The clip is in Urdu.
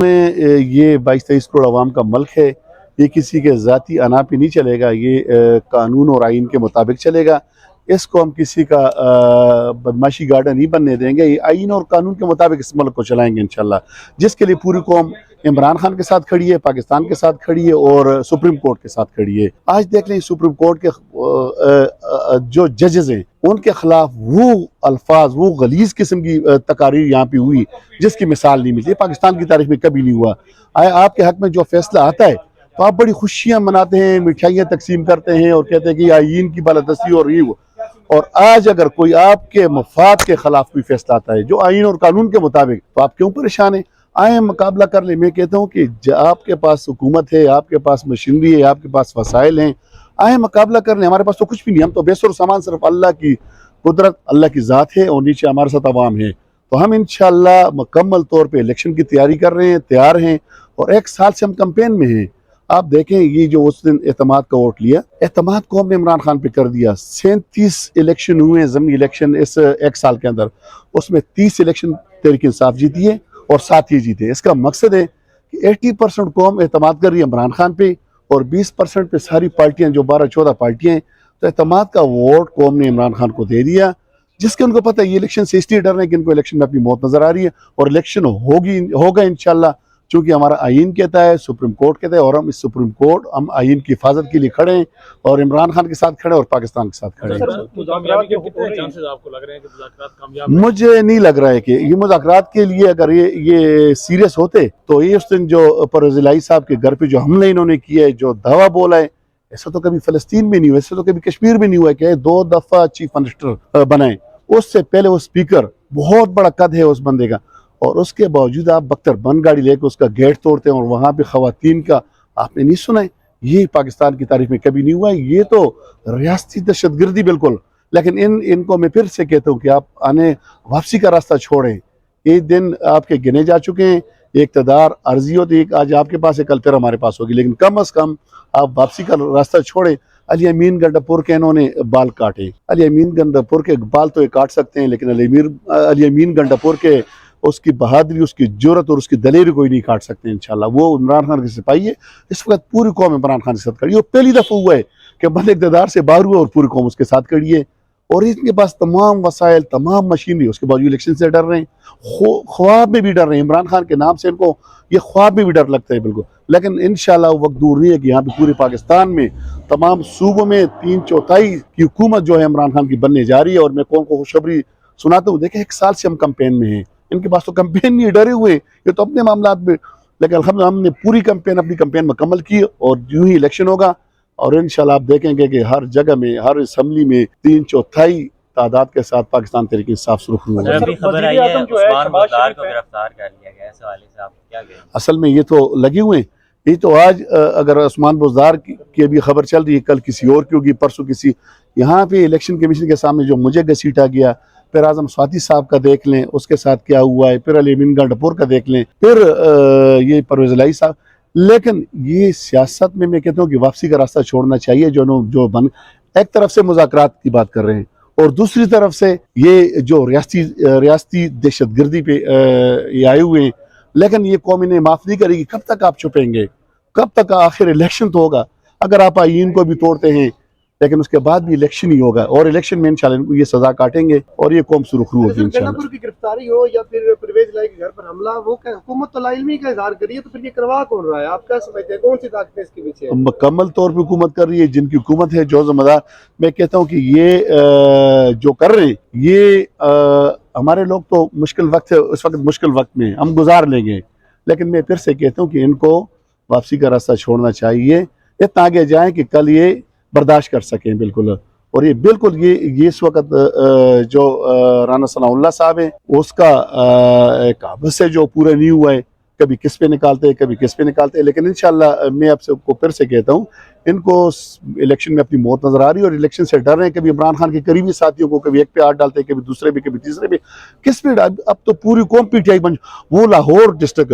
میں یہ 22-23 کروڑ عوام کا ملک ہے، یہ کسی کے ذاتی انا پہ نہیں چلے گا، یہ قانون اور آئین کے مطابق چلے گا۔ اس کو ہم کسی کا بدماشی گارڈن نہیں بننے دیں گے، یہ آئین اور قانون کے مطابق اس ملک کو چلائیں گے انشاءاللہ، جس کے لیے پوری قوم عمران خان کے ساتھ کھڑی ہے، پاکستان کے ساتھ کھڑی ہے اور سپریم کورٹ کے ساتھ کھڑی ہے۔ آج دیکھ لیں سپریم کورٹ کے جو ججز ہیں ان کے خلاف وہ الفاظ، وہ غلیظ قسم کی تقاریر یہاں پہ ہوئی جس کی مثال نہیں ملتی، پاکستان کی تاریخ میں کبھی نہیں ہوا۔ آپ کے حق میں جو فیصلہ آتا ہے تو آپ بڑی خوشیاں مناتے ہیں، مٹھائیاں تقسیم کرتے ہیں اور کہتے ہیں کہ یہ آئین کی بالادستی اور یہ وہ، اور آج اگر کوئی آپ کے مفاد کے خلاف کوئی فیصلہ آتا ہے جو آئین اور قانون کے مطابق، تو آپ کیوں پریشان ہیں؟ آئیں مقابلہ کر لیں۔ میں کہتا ہوں کہ آپ کے پاس حکومت ہے، آپ کے پاس مشینری ہے، آپ کے پاس وسائل ہیں، آئیں مقابلہ کر لیں۔ ہمارے پاس تو کچھ بھی نہیں، ہم تو بیسر سامان صرف اللہ کی قدرت، اللہ کی ذات ہے اور نیچے ہمارے ساتھ عوام ہے۔ تو ہم انشاءاللہ مکمل طور پہ الیکشن کی تیاری کر رہے ہیں، تیار ہیں، اور 1 سال سے ہم کمپین میں ہیں۔ آپ دیکھیں یہ جو اس دن اعتماد کا ووٹ لیا، اعتماد قوم نے عمران خان پہ کر دیا۔ 37 الیکشن ہوئے ہیں ضمنی الیکشن اس 1 سال کے اندر، اس میں 30 الیکشن تحریک انصاف جیتی ہے اور 7 ہی جیتے۔ اس کا مقصد ہے کہ 80% قوم اعتماد کر رہی ہے عمران خان پہ اور 20% پہ ساری پارٹیاں جو 12-14 پارٹیاں ہیں، تو اعتماد کا ووٹ قوم نے عمران خان کو دے دیا، جس کے ان کو پتہ ہے یہ الیکشن سے اس لیے ڈر رہے ہیں کہ ان کو الیکشن میں اپنی موت نظر آ رہی ہے، اور الیکشن ہوگا انشاءاللہ، چونکہ ہمارا آئین کہتا ہے، سپریم کورٹ کہتا ہے، اور ہم اس سپریم کورٹ ہم آئین کی حفاظت کے لیے کھڑے ہیں اور عمران خان کے ساتھ کھڑے ہیں اور پاکستان کے ساتھ کھڑے ہیں۔ مجھے نہیں لگ رہا ہے کہ یہ مذاکرات کے لیے اگر یہ سیریس ہوتے تو یہ اس دن جو پرویز الہی صاحب کے گھر پہ جو حملہ انہوں نے کیا ہے، جو دعویٰ بولا ہے، ایسا تو کبھی فلسطین میں نہیں ہوا، ایسا تو کبھی کشمیر میں نہیں ہوا کہ 2 دفعہ چیف منسٹر بنائیں۔ اس سے پہلے وہ اسپیکر، بہت بڑا قد ہے اس بندے کا، اور اس کے باوجود آپ بختر بند گاڑی لے کے اس کا گیٹ توڑتے ہیں اور وہاں پہ خواتین کا آپ نے نہیں سنا ہے؟ یہ پاکستان کی تاریخ میں کبھی نہیں ہوا ہے، یہ تو ریاستی دہشت گردی بالکل۔ لیکن ان کو میں پھر سے کہتا ہوں کہ آپ واپسی کا راستہ چھوڑیں، یہ دن آپ کے گنے جا چکے ہیں۔ اقتدار عرضی ہوتی ہے، آج آپ کے پاس ہے کل پھر ہمارے پاس ہوگی، لیکن کم از کم آپ واپسی کا راستہ چھوڑیں۔ علی امین گنڈاپور کے انہوں نے بال کاٹے، علی امین گنڈاپور کے بال تو یہ کاٹ سکتے ہیں، لیکن علی امین گنڈاپور کے اس کی بہادری، اس کی جرت اور اس کی دلیری کوئی نہیں کاٹ سکتے انشاءاللہ۔ وہ عمران خان کے سپاہی ہے، اس وقت پوری قوم عمران خان کے ساتھ کھڑی ہے۔ وہ پہلی دفعہ ہوا ہے کہ بند اقتدار سے باہر ہوا اور پوری قوم اس کے ساتھ کھڑی ہے، اور ان کے پاس تمام وسائل، تمام مشینری، اس کے باوجود الیکشن سے ڈر رہے ہیں، خواب میں بھی ڈر رہے ہیں۔ عمران خان کے نام سے ان کو یہ خواب میں بھی ڈر لگتا ہے بالکل، لیکن انشاءاللہ وہ وقت دور نہیں ہے کہ یہاں پہ پورے پاکستان میں تمام صوبوں میں 3/4 کی حکومت جو ہے عمران خان کی بننے جا رہی ہے۔ اور میں قوم کو خوشخبری سناتا ہوں، دیکھیں 1 سال سے ہم کمپین میں ہیں، ان کے پاس تو کمپین نہیں، ڈرے ہوئے یہ تو اپنے معاملات میں، لیکن الحمدللہ ہم نے پوری اپنی کمپین مکمل کی، اور یوں ہی الیکشن ہوگا، اور انشاءاللہ آپ دیکھیں گے کہ ہر جگہ میں، ہر اسمبلی میں 3/4 تعداد کے ساتھ پاکستان تحریک انصاف سرخرو ہوگا۔ خبر آئی ہے عثمان بزدار کو گرفتار کر لیا گیا، اس حوالے سے آپ کیا کہیں؟ اصل میں یہ تو لگے ہوئے ہیں، یہ تو آج اگر عثمان بزدار کی بھی خبر چل رہی ہے، کل کسی اور کی ہوگی، پرسوں کسی، یہاں پہ الیکشن کمیشن کے سامنے جو مجھے گھسیٹا گیا، پھر اعظم سواتی صاحب کا دیکھ لیں اس کے ساتھ کیا ہوا ہے، پھر علی امین گنڈاپور کا دیکھ لیں، پھر یہ پرویز الہی صاحب۔ لیکن یہ سیاست میں کہتا ہوں کہ واپسی کا راستہ چھوڑنا چاہیے، جو ایک طرف سے مذاکرات کی بات کر رہے ہیں اور دوسری طرف سے یہ جو ریاستی دہشت گردی پہ یہ آئے ہوئے ہیں، لیکن یہ قوم انہیں معاف نہیں کرے گی۔ کب تک آپ چھپیں گے؟ کب تک؟ آخر الیکشن تو ہوگا، اگر آپ آئین کو بھی توڑتے ہیں لیکن اس کے بعد بھی الیکشن ہی ہوگا، اور الیکشن میں انشاءاللہ ان کو یہ سزا کاٹیں گے اور یہ قوم سرخرو ہوگی انشاءاللہ۔ گنڈاپور کی گرفتاری ہو یا پھر پرویز الہی کے گھر پر حملہ، وہ حکومت تو لاعلمی کا اظہار کر رہی ہے، تو پھر یہ کروا کون رہا ہے؟ آپ کیا سمجھتے ہیں کون سی طاقتیں اس کے پیچھے؟ مکمل طور پہ حکومت کر رہی ہے، جن کی حکومت ہے جو ذمہ دار، میں کہتا ہوں کہ یہ جو کر رہے ہیں یہ ہمارے لوگ تو مشکل وقت ہے، اس وقت مشکل وقت میں ہم گزار لیں گے، لیکن میں پھر سے کہتا ہوں کہ ان کو واپسی کا راستہ چھوڑنا چاہیے، اتنا آگے جائیں کہ کل یہ برداشت کر سکیں بالکل۔ اور یہ بالکل یہ اس وقت جو رانا ثناء اللہ صاحب ہیں، اس کا ایک حبس ہے جو پورا نہیں ہوا ہے، کبھی کس پہ نکالتے ہیں کبھی کس پہ نکالتے ہیں، لیکن انشاءاللہ میں آپ کو پھر سے کہتا ہوں ان کو الیکشن میں اپنی موت نظر آ رہی ہے اور الیکشن سے ڈر رہے ہیں۔ کبھی عمران خان کے قریبی ساتھیوں کو کبھی ایک پہ ہاتھ ڈالتے ہیں، کبھی دوسرے پہ، کبھی تیسرے پہ، کس پہ؟ اب تو پوری قوم پی ٹی آئی بن، وہ لاہور ڈسٹرکٹ